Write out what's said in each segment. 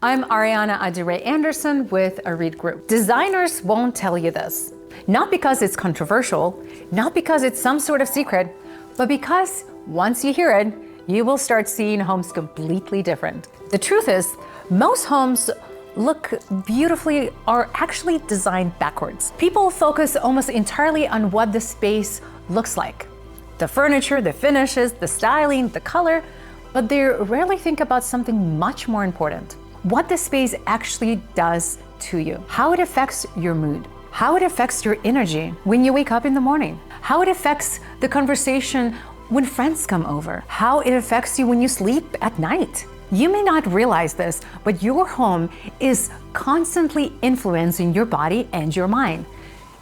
I'm Ariana Anderson with a Read Group. Designers won't tell you this. Not because it's controversial, not because it's some sort of secret, but because once you hear it, you will start seeing homes completely different. The truth is, most homes look beautifully are actually designed backwards. People focus almost entirely on what the space looks like. The furniture, the finishes, the styling, the color, but they rarely think about something much more important. What the space actually does to you, how it affects your mood, how it affects your energy when you wake up in the morning, how it affects the conversation when friends come over, how it affects you when you sleep at night. You may not realize this, but your home is constantly influencing your body and your mind.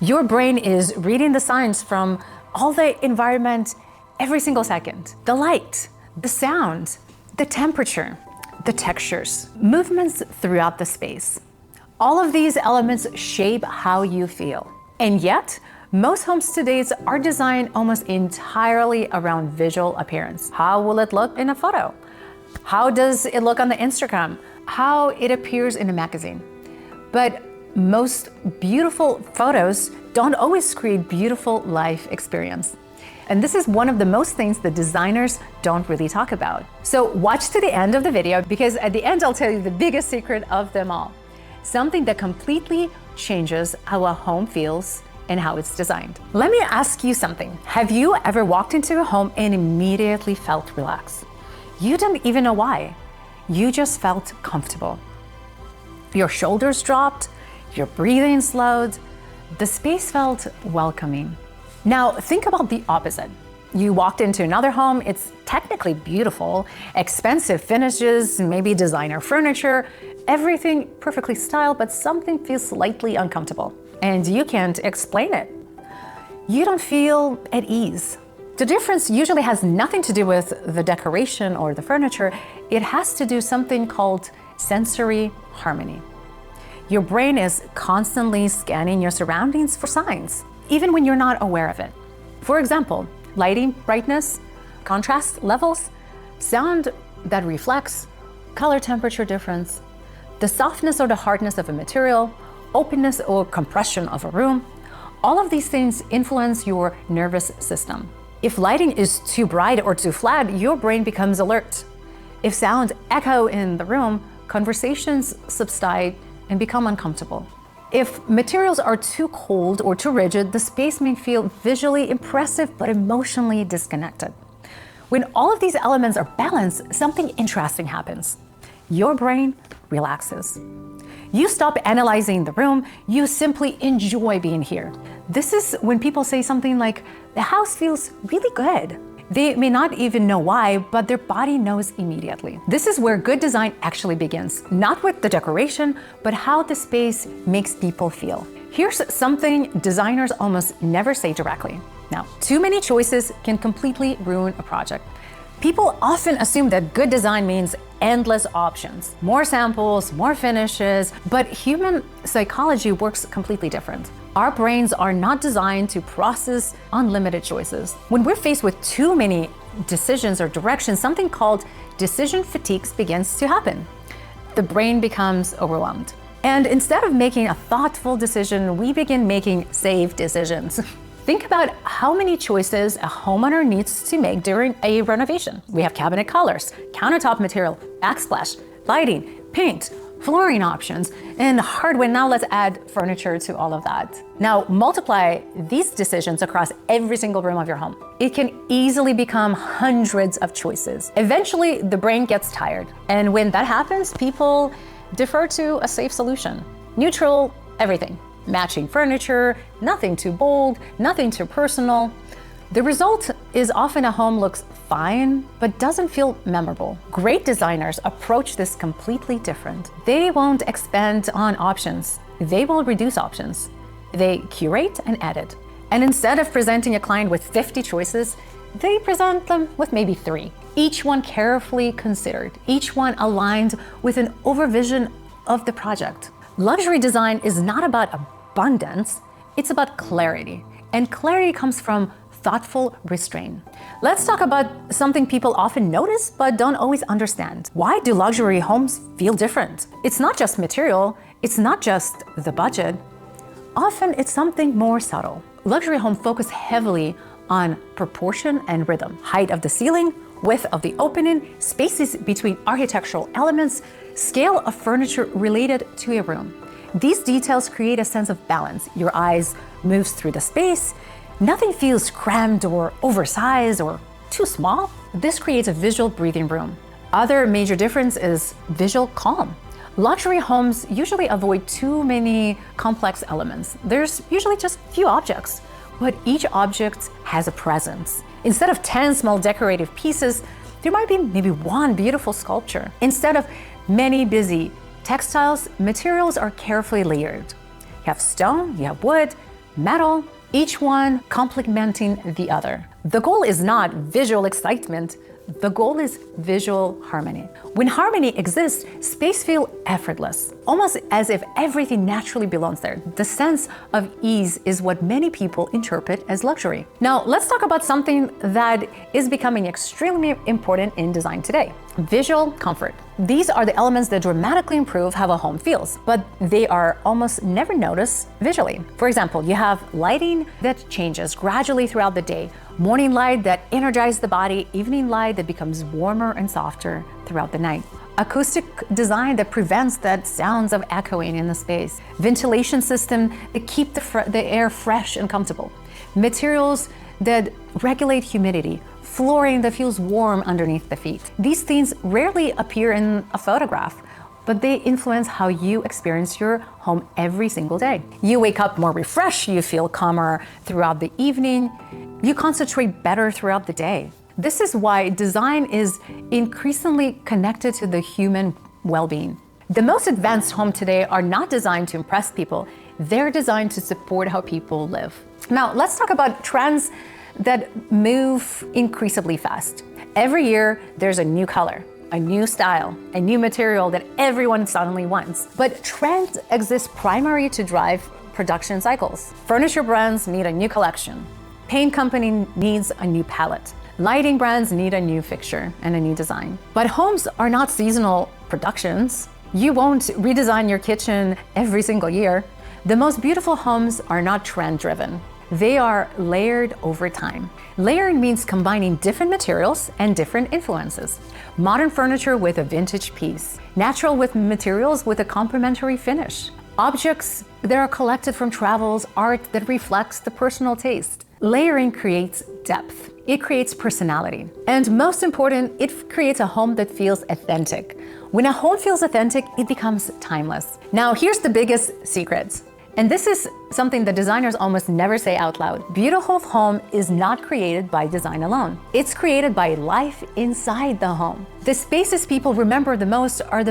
Your brain is reading the signs from all the environment every single second. The light, the sound, the temperature, the textures, movements throughout the space. All of these elements shape how you feel. And yet, most homes today are designed almost entirely around visual appearance. How will it look in a photo? How does it look on the Instagram? How it appears in a magazine? But most beautiful photos don't always create beautiful life experience. And this is one of the most things that designers don't really talk about. So watch to the end of the video, because at the end I'll tell you the biggest secret of them all. Something that completely changes how a home feels and how it's designed. Let me ask you something. Have you ever walked into a home and immediately felt relaxed? You didn't even know why. You just felt comfortable. Your shoulders dropped, your breathing slowed, the space felt welcoming. Now, think about the opposite. You walked into another home, it's technically beautiful, expensive finishes, maybe designer furniture, everything perfectly styled, but something feels slightly uncomfortable, and you can't explain it. You don't feel at ease. The difference usually has nothing to do with the decoration or the furniture. It has to do something called sensory harmony. Your brain is constantly scanning your surroundings for signs, even when you're not aware of it. For example, lighting, brightness, contrast levels, sound that reflects, color temperature difference, the softness or the hardness of a material, openness or compression of a room. All of these things influence your nervous system. If lighting is too bright or too flat, your brain becomes alert. If sound echo in the room, conversations subside and become uncomfortable. If materials are too cold or too rigid, the space may feel visually impressive but emotionally disconnected. When all of these elements are balanced, something interesting happens. Your brain relaxes. You stop analyzing the room, you simply enjoy being here. This is when people say something like, "The house feels really good." They may not even know why, but their body knows immediately. This is where good design actually begins, not with the decoration, but how the space makes people feel. Here's something designers almost never say directly. Now, too many choices can completely ruin a project. People often assume that good design means endless options, more samples, more finishes, but human psychology works completely different. Our brains are not designed to process unlimited choices. When we're faced with too many decisions or directions, something called decision fatigue begins to happen. The brain becomes overwhelmed. And instead of making a thoughtful decision, we begin making safe decisions. Think about how many choices a homeowner needs to make during a renovation. We have cabinet colors, countertop material, backsplash, lighting, paint, flooring options, and hardware. Now let's add furniture to all of that. Now multiply these decisions across every single room of your home. It can easily become hundreds of choices. Eventually, the brain gets tired. And when that happens, people defer to a safe solution. Neutral everything. Matching furniture, nothing too bold, nothing too personal. The result is often a home looks fine, but doesn't feel memorable. Great designers approach this completely different. They won't expand on options. They will reduce options. They curate and edit. And instead of presenting a client with 50 choices, they present them with maybe 3. Each one carefully considered, each one aligned with an overvision of the project. Luxury design is not about abundance, it's about clarity. And clarity comes from thoughtful restraint. Let's talk about something people often notice but don't always understand. Why do luxury homes feel different? It's not just material, it's not just the budget. Often it's something more subtle. Luxury homes focus heavily on proportion and rhythm. Height of the ceiling, width of the opening, spaces between architectural elements, scale of furniture related to a room. These details create a sense of balance. Your eyes moves through the space. Nothing feels cramped or oversized or too small. This creates a visual breathing room. Other major difference is visual calm. Luxury homes usually avoid too many complex elements. There's usually just few objects, but each object has a presence. Instead of 10 small decorative pieces, there might be maybe one beautiful sculpture. Instead of many busy textiles, materials are carefully layered. You have stone, you have wood, metal, each one complementing the other. The goal is not visual excitement, the goal is visual harmony. When harmony exists, space feels effortless, almost as if everything naturally belongs there. The sense of ease is what many people interpret as luxury. Now, let's talk about something that is becoming extremely important in design today: visual comfort. These are the elements that dramatically improve how a home feels, but they are almost never noticed visually. For example, you have lighting that changes gradually throughout the day, morning light that energizes the body, evening light that becomes warmer and softer throughout the night. Acoustic design that prevents that sounds of echoing in the space. Ventilation system that keep the air fresh and comfortable. Materials that regulate humidity. Flooring that feels warm underneath the feet. These things rarely appear in a photograph, but they influence how you experience your home every single day. You wake up more refreshed, you feel calmer throughout the evening, you concentrate better throughout the day. This is why design is increasingly connected to the human well-being. The most advanced homes today are not designed to impress people, they're designed to support how people live. Now, let's talk about trends that move increasingly fast. Every year, there's a new color, a new style, a new material that everyone suddenly wants. But trends exist primarily to drive production cycles. Furniture brands need a new collection. Paint company needs a new palette. Lighting brands need a new fixture and a new design. But homes are not seasonal productions. You won't redesign your kitchen every single year. The most beautiful homes are not trend-driven. They are layered over time. Layering means combining different materials and different influences. Modern furniture with a vintage piece. Natural with materials with a complementary finish. Objects that are collected from travels, art that reflects the personal taste. Layering creates depth. It creates personality. And most important, it creates a home that feels authentic. When a home feels authentic, it becomes timeless. Now, here's the biggest secret. And this is something that designers almost never say out loud. Beautiful home is not created by design alone. It's created by life inside the home. The spaces people remember the most are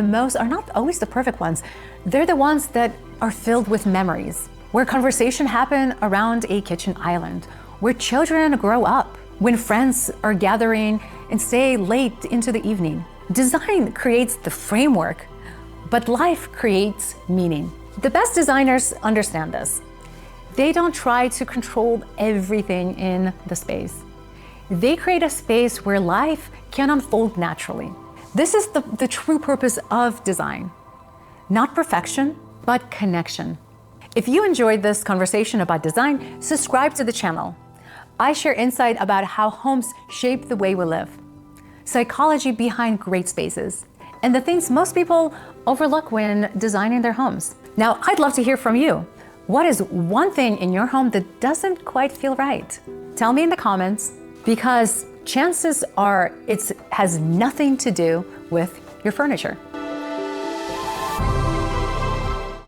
not always the perfect ones. They're the ones that are filled with memories, where conversation happen around a kitchen island, where children grow up, when friends are gathering and stay late into the evening. Design creates the framework, but life creates meaning. The best designers understand this. They don't try to control everything in the space. They create a space where life can unfold naturally. This is the true purpose of design. Not perfection, but connection. If you enjoyed this conversation about design, subscribe to the channel. I share insight about how homes shape the way we live, psychology behind great spaces, and the things most people overlook when designing their homes. Now, I'd love to hear from you. What is one thing in your home that doesn't quite feel right? Tell me in the comments, because chances are it has nothing to do with your furniture.